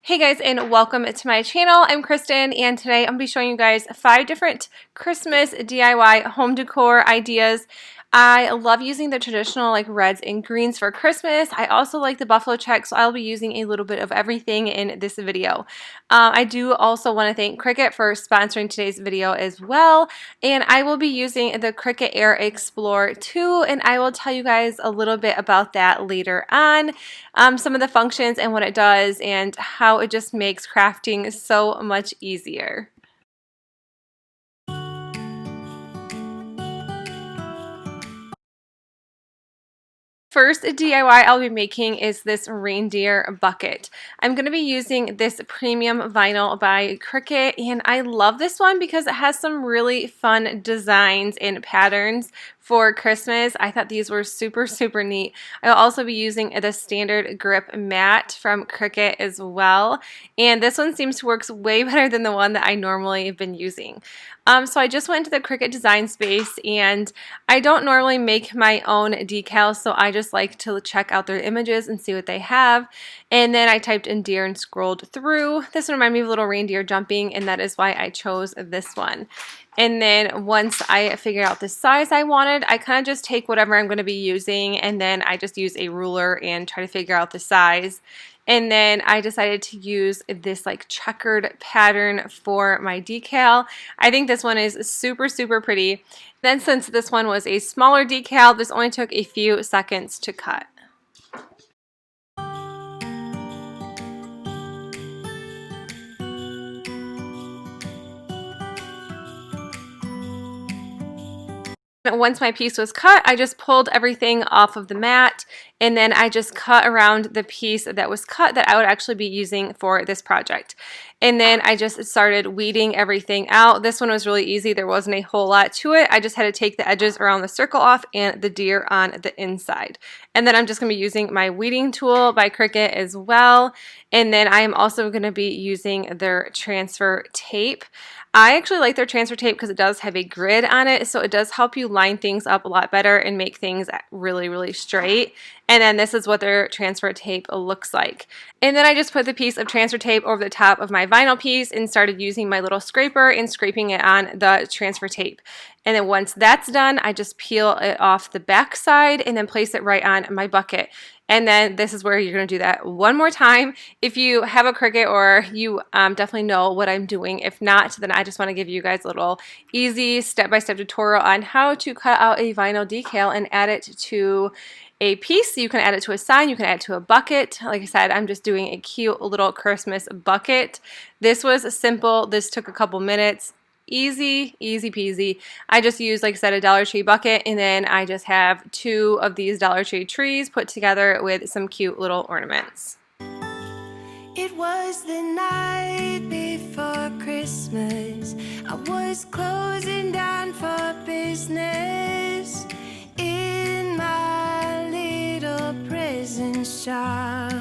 Hey guys, and welcome to my channel. I'm Kristen, and today I'm going to be showing you guys 5 different Christmas DIY home decor ideas. I love using the traditional like reds and greens for Christmas. I also like the buffalo check, so I'll be using a little bit of everything in this video. I do also want to thank Cricut for sponsoring today's video as well, and I will be using the Cricut Air Explore too, and I will tell you guys a little bit about that later on. Some of the functions and what it does and how it just makes crafting so much easier. First DIY I'll be making is this reindeer bucket. I'm going to be using this premium vinyl by Cricut, and I love this one because it has some really fun designs and patterns for Christmas. I thought these were super neat. I'll also be using the standard grip mat from Cricut as well, and this one seems to work way better than the one that I normally have been using. So I just went to the Cricut design space, and I don't normally make my own decals, so I just like to check out their images and see what they have. And then I typed in deer and scrolled through. This one reminded me of a little reindeer jumping, and that is why I chose this one. And then once I figured out the size I wanted, I kind of just take whatever I'm going to be using, and then I just use a ruler and try to figure out the size. And then I decided to use this like checkered pattern for my decal. I think this one is super pretty. Then since this one was a smaller decal, this only took a few seconds to cut. Once my piece was cut, I just pulled everything off of the mat, and then I just cut around the piece that was cut that I would actually be using for this project. And then I just started weeding everything out. This one was really easy. There wasn't a whole lot to it. I just had to take the edges around the circle off and the deer on the inside. And then I'm just going to be using my weeding tool by Cricut as well. And then I am also going to be using their transfer tape. I actually like their transfer tape because it does have a grid on it, so it does help you line things up a lot better and make things really straight. And then this is what their transfer tape looks like. And then I just put the piece of transfer tape over the top of my vinyl piece and started using my little scraper and scraping it on the transfer tape. And then once that's done, I just peel it off the back side and then place it right on my bucket. And then this is where you're going to do that one more time. If you have a Cricut, or you definitely know what I'm doing. If not, then I just want to give you guys a little easy step-by-step tutorial on how to cut out a vinyl decal and add it to a piece. You can add it to a sign, you can add it to a bucket. Like I said, I'm just doing a cute little Christmas bucket. This was simple. This took a couple minutes. Easy peasy. I just used, like I said, a Dollar Tree bucket, and then I just have 2 of these Dollar Tree trees put together with some cute little ornaments. It was the night before Christmas. I was closing down for business in my little prison shop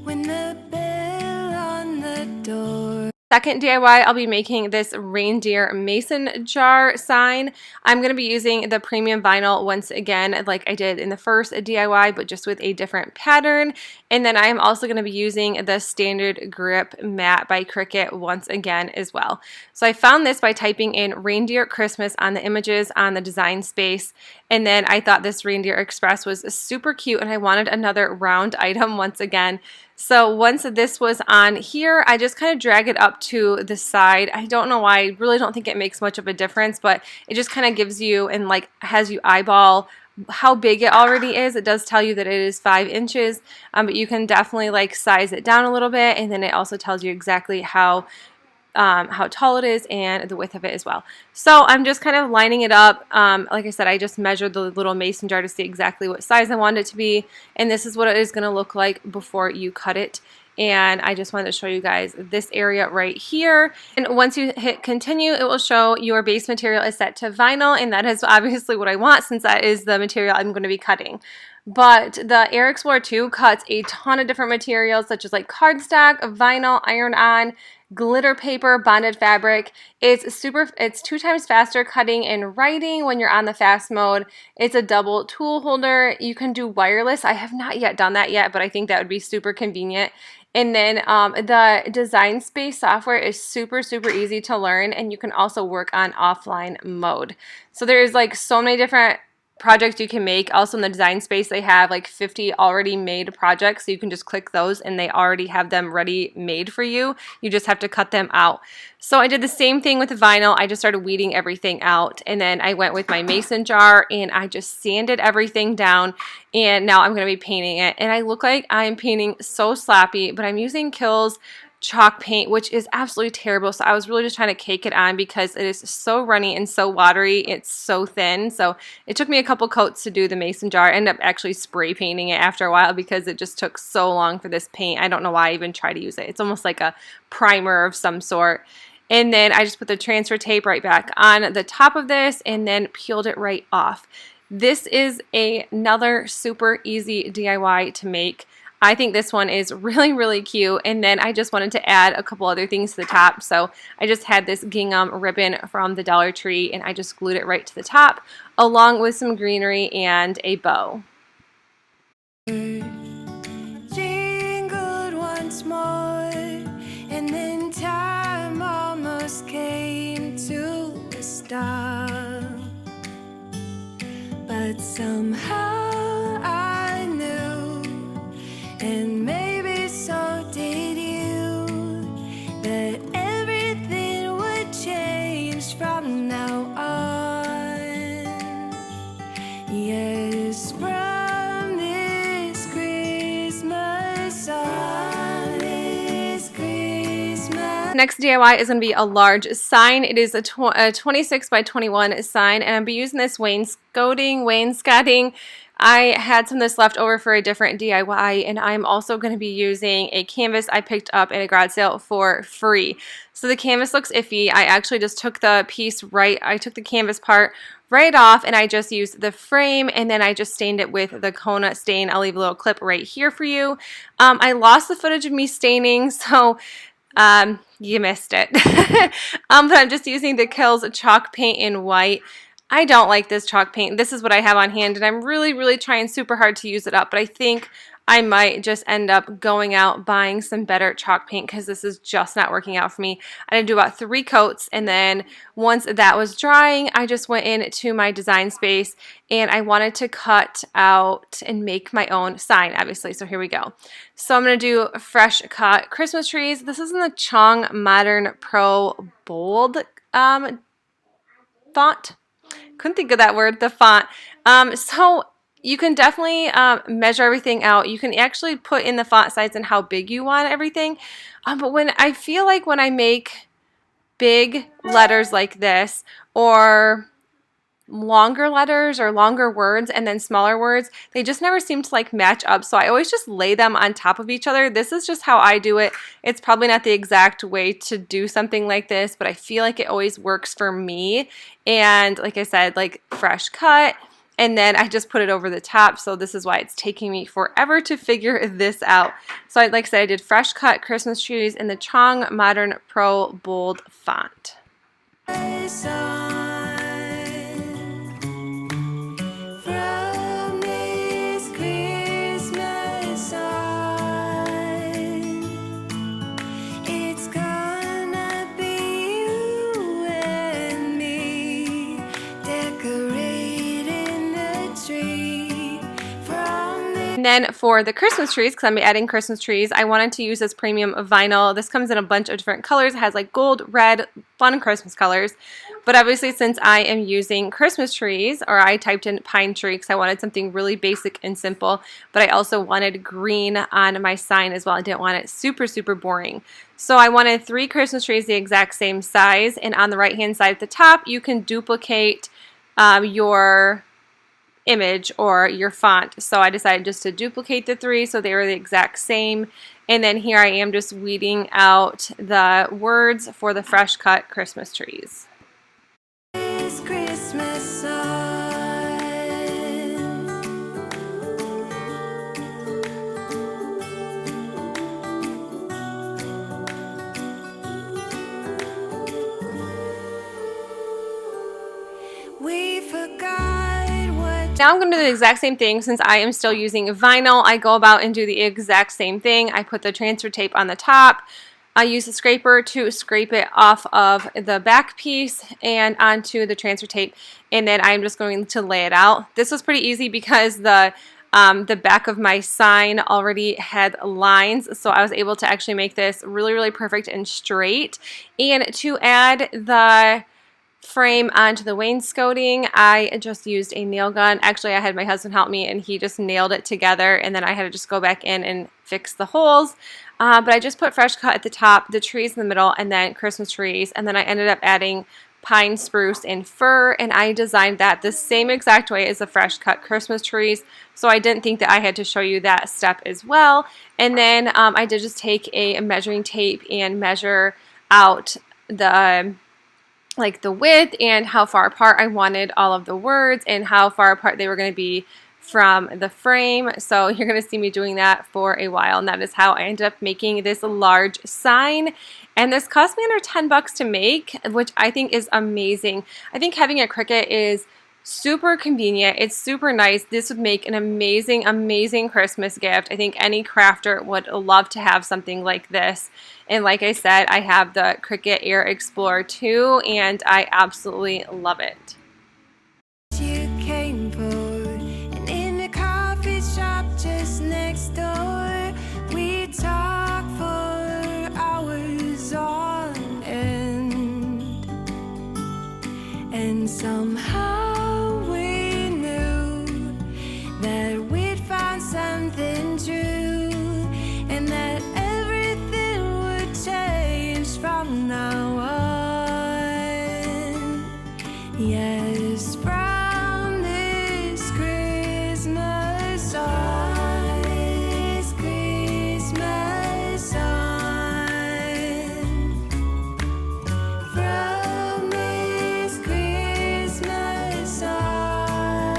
when the bell on the door. Second DIY, I'll be making this Reindeer Mason Jar sign. I'm going to be using the premium vinyl once again, like I did in the first DIY, but just with a different pattern. And then I'm also going to be using the standard grip mat by Cricut once again as well. So I found this by typing in Reindeer Christmas on the images on the design space. And then I thought this Reindeer Express was super cute, and I wanted another round item once again. So once this was on here, I just kind of drag it up to the side. I don't know why. I really don't think it makes much of a difference, but it just kind of gives you and like has you eyeball how big it already is. It does tell you that it is 5 inches, but you can definitely like size it down a little bit, and then it also tells you exactly how tall it is and the width of it as well. So I'm just kind of lining it up. Like I said, I just measured the little mason jar to see exactly what size I want it to be, and this is what it is going to look like before you cut it. And I just wanted to show you guys this area right here. And once you hit continue, it will show your base material is set to vinyl, and that is obviously what I want since that is the material I'm going to be cutting. but the Air Explorer 2 cuts a ton of different materials such as like cardstock, vinyl, iron-on, glitter paper, bonded fabric. It's 2 times faster cutting and writing when you're on the fast mode. It's a double tool holder. You can do wireless. I have not yet done that yet, but I think that would be super convenient. And then the Design Space software is super easy to learn, and you can also work on offline mode. So there's like so many different projects you can make. Also in the Design Space, they have like 50 already made projects, so you can just click those and they already have them ready made for you. You just have to cut them out. So I did the same thing with the vinyl. I just started weeding everything out, and then I went with my mason jar and I just sanded everything down, and now I'm going to be painting it. And I look like I'm painting so sloppy, but I'm using Kills chalk paint, which is absolutely terrible. So I was really just trying to cake it on because it is so runny and so watery. It's so thin. So it took me a couple coats to do the mason jar. I ended up actually spray painting it after a while because it just took so long for this paint. I don't know why I even tried to use it. It's almost like a primer of some sort. And then I just put the transfer tape right back on the top of this and then peeled it right off. This is another super easy DIY to make. I think this one is really cute, and then I just wanted to add a couple other things to the top. So I just had this gingham ribbon from the Dollar Tree, and I just glued it right to the top along with some greenery and a bow. Jingled once more, and then time almost came to a stop. But somehow I knew, and maybe so did you, that everything would change from now on. Yes, from this Christmas on, this Christmas. Next DIY is going to be a large sign. It is a 26 by 21 sign, and I'll be using this wainscoting. I had some of this left over for a different DIY, and I'm also going to be using a canvas I picked up at a garage sale for free. So the canvas looks iffy. I actually just took the canvas part right off, and I just used the frame, and then I just stained it with the Kona stain. I'll leave a little clip right here for you. I lost the footage of me staining, so you missed it. But I'm just using the Kills chalk paint in white. I don't like this chalk paint. This is what I have on hand, and I'm really trying super hard to use it up, but I think I might just end up going out buying some better chalk paint because this is just not working out for me. I did do about 3 coats, and then once that was drying, I just went into my Design Space, and I wanted to cut out and make my own sign, obviously, so here we go. So I'm going to do fresh cut Christmas trees. This is in the Chong Modern Pro Bold font. Couldn't think of that word, the font. So you can definitely measure everything out. You can actually put in the font size and how big you want everything. But when I feel like when I make big letters like this, or longer letters or longer words and then smaller words, they just never seem to like match up. So I always just lay them on top of each other. This is just how I do it. It's probably not the exact way to do something like this, but I feel like it always works for me. And like I said, like fresh cut, and then I just put it over the top. So this is why it's taking me forever to figure this out. So like I said, I did fresh cut Christmas trees in the Chong Modern Pro Bold font. And then for the Christmas trees, because I'm adding Christmas trees, I wanted to use this premium vinyl. This comes in a bunch of different colors. It has like gold, red, fun Christmas colors. But obviously, since I am using Christmas trees, or I typed in pine tree because I wanted something really basic and simple, but I also wanted green on my sign as well. I didn't want it super boring. So I wanted 3 Christmas trees the exact same size, and on the right-hand side at the top, you can duplicate your image or your font. So I decided just to duplicate the 3 so they were the exact same. And then here I am just weeding out the words for the fresh cut Christmas trees. Christmas on, now I'm going to do the exact same thing. Since I am still using vinyl, I go about and do the exact same thing. I put the transfer tape on the top. I use a scraper to scrape it off of the back piece and onto the transfer tape, and then I'm just going to lay it out. This was pretty easy because the back of my sign already had lines, so I was able to actually make this really, really perfect and straight. And to add the frame onto the wainscoting, I just used a nail gun. Actually, I had my husband help me, and he just nailed it together, and then I had to just go back in and fix the holes. But I just put fresh cut at the top, the trees in the middle, and then Christmas trees, and then I ended up adding pine, spruce, and fir, and I designed that the same exact way as the fresh cut Christmas trees, so I didn't think that I had to show you that step as well. And then I did just take a measuring tape and measure out the width and how far apart I wanted all of the words and how far apart they were going to be from the frame. So you're going to see me doing that for a while, and that is how I ended up making this large sign. And this cost me under 10 bucks to make, which I think is amazing. I think having a Cricut is super convenient. It's super nice. This would make an amazing, amazing Christmas gift. I think any crafter would love to have something like this. And like I said, I have the Cricut Air Explore too, and I absolutely love it. You came for, and in the coffee shop just next door, we talked for hours on end, and somehow we knew that we'd find something true, and that everything would change from now on. Yes, from this Christmas on, this Christmas on, from this Christmas on,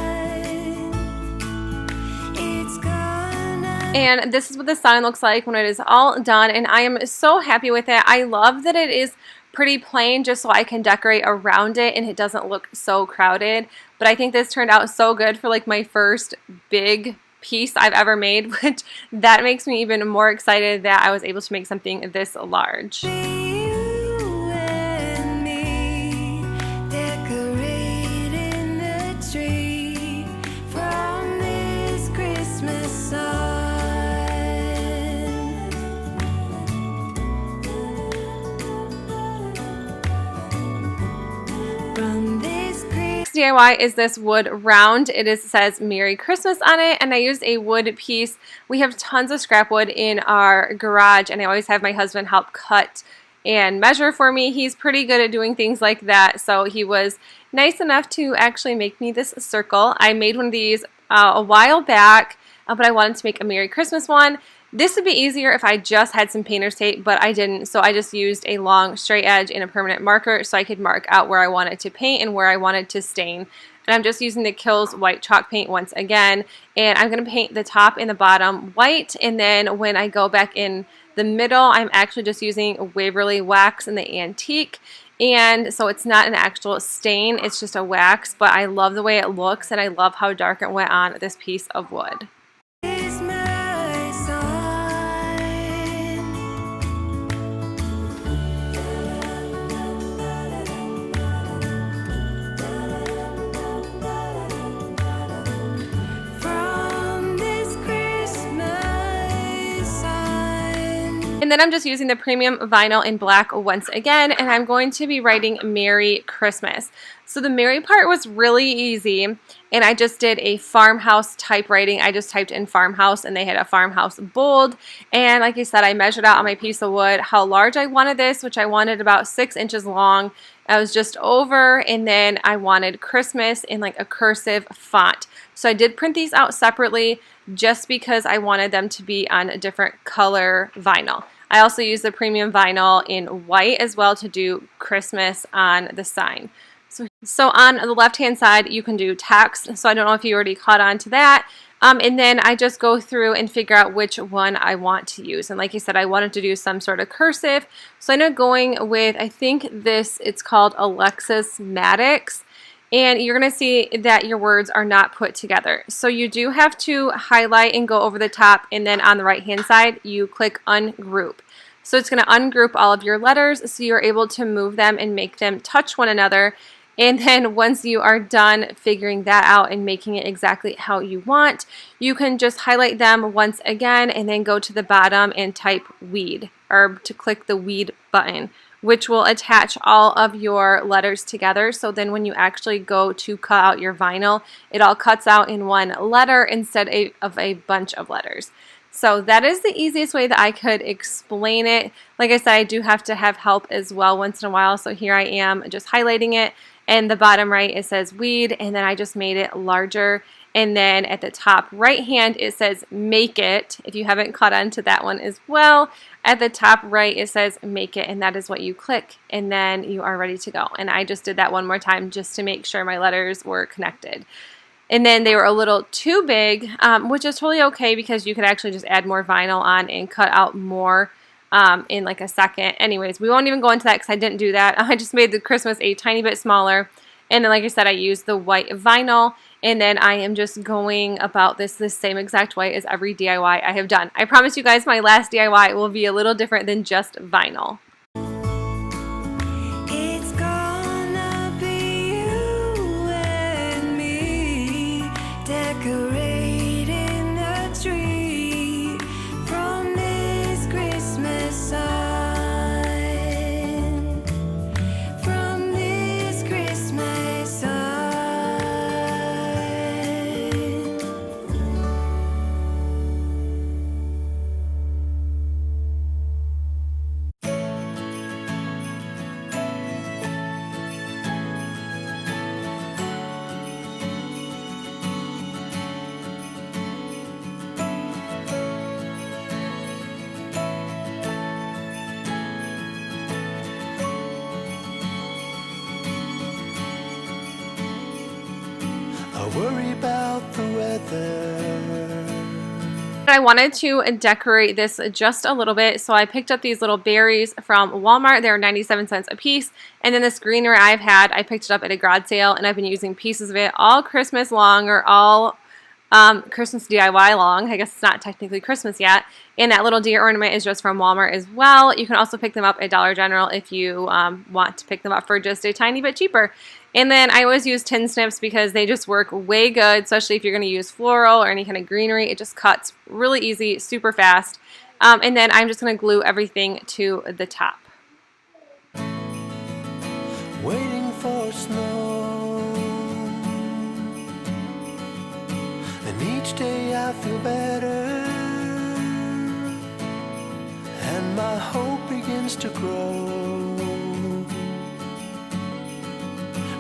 it's gonna. And this is what the sign looks like when it is all done, and I am so happy with it. I love that it is pretty plain just so I can decorate around it and it doesn't look so crowded. But I think this turned out so good for like my first big piece I've ever made, which that makes me even more excited that I was able to make something this large. You and me decorating the tree from this Christmas sun. From this DIY is this wood round. It says Merry Christmas on it, and I used a wood piece. We have tons of scrap wood in our garage, and I always have my husband help cut and measure for me. He's pretty good at doing things like that, so he was nice enough to actually make me this circle. I made one of these a while back, but I wanted to make a Merry Christmas one. This would be easier if I just had some painter's tape, but I didn't, so I just used a long straight edge and a permanent marker so I could mark out where I wanted to paint and where I wanted to stain. And I'm just using the Kills white chalk paint once again, and I'm going to paint the top and the bottom white, and then when I go back in the middle, I'm actually just using Waverly wax in the antique. And so it's not an actual stain, it's just a wax, but I love the way it looks, and I love how dark it went on this piece of wood. Christmas on, from this Christmas on. And then I'm just using the premium vinyl in black once again, and I'm going to be writing Merry Christmas. So the Merry part was really easy, and I just did a farmhouse type writing. I just typed in farmhouse, and they had a farmhouse bold. And like I said, I measured out on my piece of wood how large I wanted this, which I wanted about 6 inches long. I was just over, and then I wanted Christmas in like a cursive font. So I did print these out separately just because I wanted them to be on a different color vinyl. I also used the premium vinyl in white as well to do Christmas on the sign. So on the left-hand side, you can do text. So I don't know if you already caught on to that. And then I just go through and figure out which one I want to use. And like I said, I wanted to do some sort of cursive. So I ended up going with, I think it's called Alexis Maddox. and you're going to see that your words are not put together. So you do have to highlight and go over the top, and then on the right hand side you click ungroup. So it's going to ungroup all of your letters so you're able to move them and make them touch one another. And then once you are done figuring that out and making it exactly how you want, you can just highlight them once again and then go to the bottom and type weed, or to click the weed button, which will attach all of your letters together. So then when you actually go to cut out your vinyl, it all cuts out in one letter instead of a bunch of letters. So that is the easiest way that I could explain it. Like I said, I do have to have help as well once in a while. So here I am just highlighting it, and the bottom right it says weed, and then I just made it larger. And then at the top right hand it says make it. If you haven't caught on to that one as well, at the top right it says make it, and that is what you click, and then you are ready to go. And I just did that one more time just to make sure my letters were connected. And then they were a little too big, which is totally okay because you could actually just add more vinyl on and cut out more in like a second. Anyways, we won't even go into that because I didn't do that. I just made the Christmas a tiny bit smaller. And then like I said, I used the white vinyl, and then I am just going about this the same exact way as every DIY I have done. I promise you guys my last DIY will be a little different than just vinyl. It's gonna be you and me decorating the tree from this Christmas side. From this Christmas side. I worry about the weather. I wanted to decorate this just a little bit, so I picked up these little berries from Walmart. They were 97 cents a piece. And then this greenery I've had, I picked it up at a garage sale, and I've been using pieces of it all Christmas long, or all Christmas DIY long. I guess it's not technically Christmas yet. And that little deer ornament is just from Walmart as well. You can also pick them up at Dollar General if you want to pick them up for just a tiny bit cheaper. And then I always use tin snips because they just work way good, especially if you're going to use floral or any kind of greenery. It just cuts really easy, super fast. And then I'm just going to glue everything to the top. Waiting for snow, and each day I feel better, and my hope begins to grow.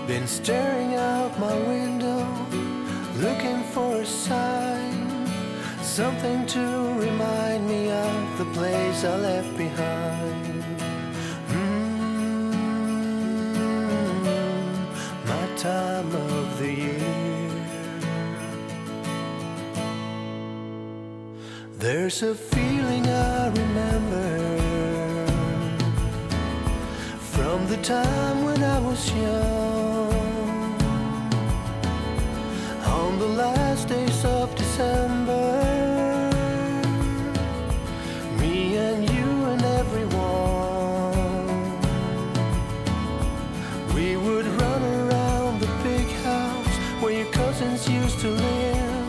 Been staring out my window, looking for a sign, something to remind me of the place I left behind. My time of the year. There's a feeling I remember from the time when I was young. On the last days of December, me and you and everyone, we would run around the big house where your cousins used to live,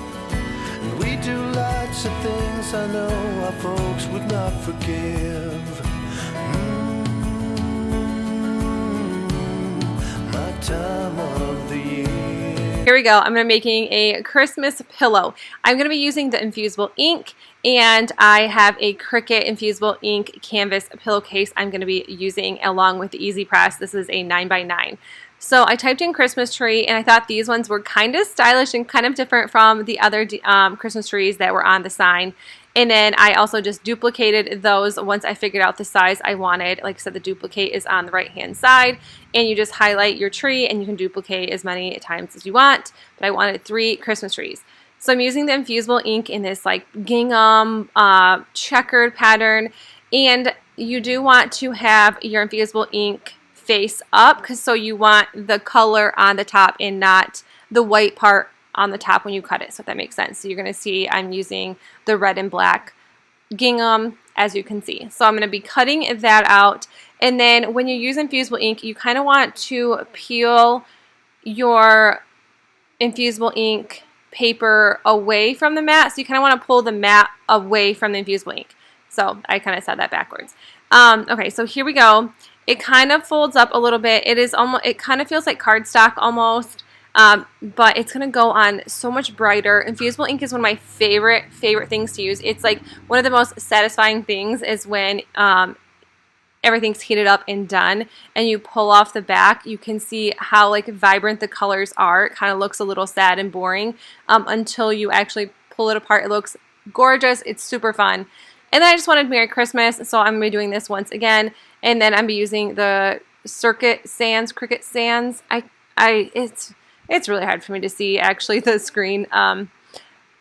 and we do lots of things I know our folks would not forgive. My time of the year. Here we go. I'm going to be making a Christmas pillow. I'm going to be using the infusible ink, and I have a Cricut infusible ink canvas pillowcase I'm going to be using along with the Easy Press. This is a 9x9. So I typed in Christmas tree, and I thought these ones were kind of stylish and kind of different from the other Christmas trees that were on the sign. And then I also just duplicated those once I figured out the size I wanted. Like I said, the duplicate is on the right hand side, and you just highlight your tree and you can duplicate as many times as you want. But I wanted 3 Christmas trees. So I'm using the infusible ink in this like gingham checkered pattern, and you do want to have your infusible ink face up, because so you want the color on the top and not the white part on the top when you cut it, so if that makes sense. So you're going to see I'm using the red and black gingham, as you can see. So I'm going to be cutting that out, and then when you use infusible ink, you kind of want to peel your infusible ink paper away from the mat. So you kind of want to pull the mat away from the infusible ink. So I kind of said that backwards. Okay, so here we go. It kind of folds up a little bit. It kind of feels like cardstock almost. But it's going to go on so much brighter. Infusible ink is one of my favorite things to use. It's like one of the most satisfying things is when everything's heated up and done and you pull off the back. You can see how like vibrant the colors are. It kind of looks a little sad and boring until you actually pull it apart. It looks gorgeous. It's super fun. And then I just wanted Merry Christmas, so I'm going to be doing this once again. And then I'm going to be using the Cricut Sands. It's really hard for me to see actually the screen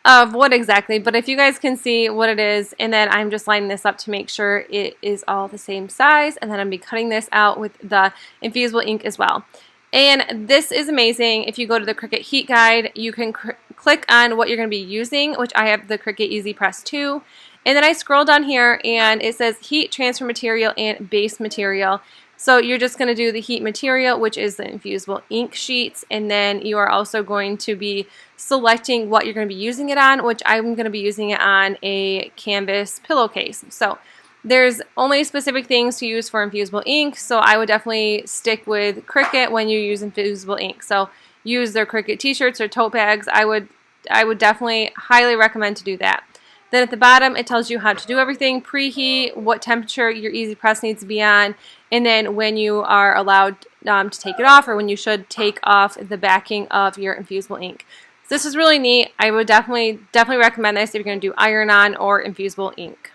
of what exactly, but if you guys can see what it is, and then I'm just lining this up to make sure it is all the same size, and then I'm going to be cutting this out with the infusible ink as well. And this is amazing. If you go to the Cricut Heat Guide, you can click on what you're going to be using, which I have the Cricut Easy Press 2. And then I scroll down here and it says heat transfer material and base material. So you're just going to do the heat material, which is the infusible ink sheets, and then you are also going to be selecting what you're going to be using it on, which I'm going to be using it on a canvas pillowcase. So there's only specific things to use for infusible ink, so I would definitely stick with Cricut when you use infusible ink. So use their Cricut t-shirts or tote bags. I would definitely highly recommend to do that. Then at the bottom, it tells you how to do everything, preheat, what temperature your Easy Press needs to be on, and then when you are allowed to take it off, or when you should take off the backing of your infusible ink. So this is really neat. I would definitely recommend this if you're going to do iron-on or infusible ink.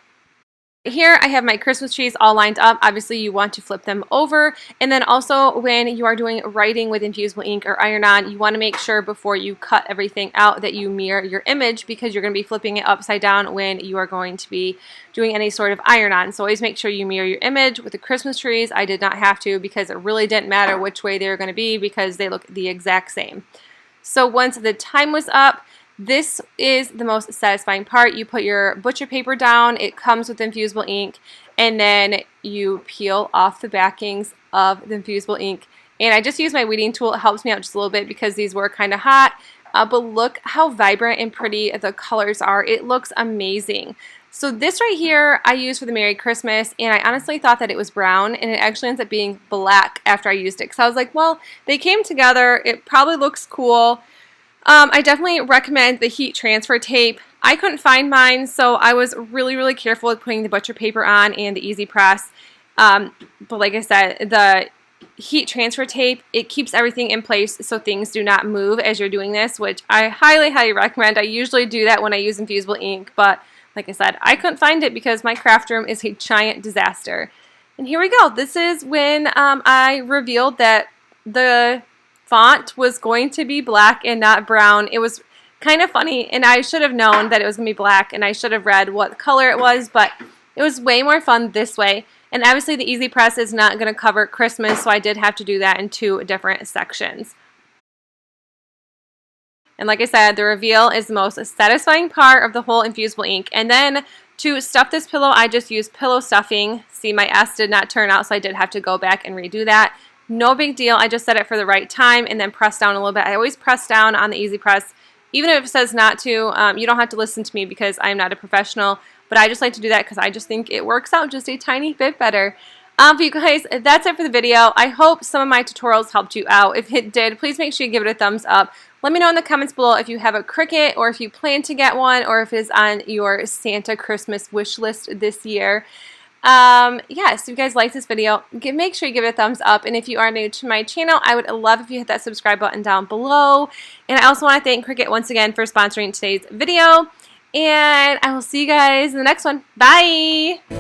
Here I have my Christmas trees all lined up. Obviously you want to flip them over, and then also when you are doing writing with infusible ink or iron-on, you want to make sure before you cut everything out that you mirror your image, because you're going to be flipping it upside down when you are going to be doing any sort of iron-on. So always make sure you mirror your image. With the Christmas trees, I did not have to, because it really didn't matter which way they were going to be because they look the exact same. So once the time was up, this is the most satisfying part. You put your butcher paper down, it comes with infusible ink, and then you peel off the backings of the infusible ink. And I just use my weeding tool. It helps me out just a little bit because these were kind of hot, but look how vibrant and pretty the colors are. It looks amazing. So this right here I used for the Merry Christmas, and I honestly thought that it was brown, and it actually ends up being black after I used it. So I was like, well, they came together. It probably looks cool. I definitely recommend the heat transfer tape. I couldn't find mine, so I was really careful with putting the butcher paper on and the Easy Press. But like I said, the heat transfer tape, it keeps everything in place so things do not move as you're doing this, which I highly recommend. I usually do that when I use infusible ink, but like I said, I couldn't find it because my craft room is a giant disaster. And here we go. This is when I revealed that the font was going to be black and not brown. It was kind of funny, and I should have known that it was going to be black, and I should have read what color it was, but it was way more fun this way. And obviously the Easy Press is not going to cover Christmas, so I did have to do that in 2 different sections. And like I said, the reveal is the most satisfying part of the whole infusible ink. And then to stuff this pillow, I just used pillow stuffing. See, my S did not turn out, so I did have to go back and redo that. No big deal. I just set it for the right time and then press down a little bit. I always press down on the Easy Press. Even if it says not to, you don't have to listen to me because I'm not a professional, but I just like to do that because I just think it works out just a tiny bit better. But you guys, that's it for the video. I hope some of my tutorials helped you out. If it did, please make sure you give it a thumbs up. Let me know in the comments below if you have a Cricut, or if you plan to get one, or if it's on your Santa Christmas wish list this year. Yeah, so if you guys like this video, make sure you give it a thumbs up, and if you are new to my channel, I would love if you hit that subscribe button down below. And I also want to thank Cricut once again for sponsoring today's video, and I will see you guys in the next one. Bye!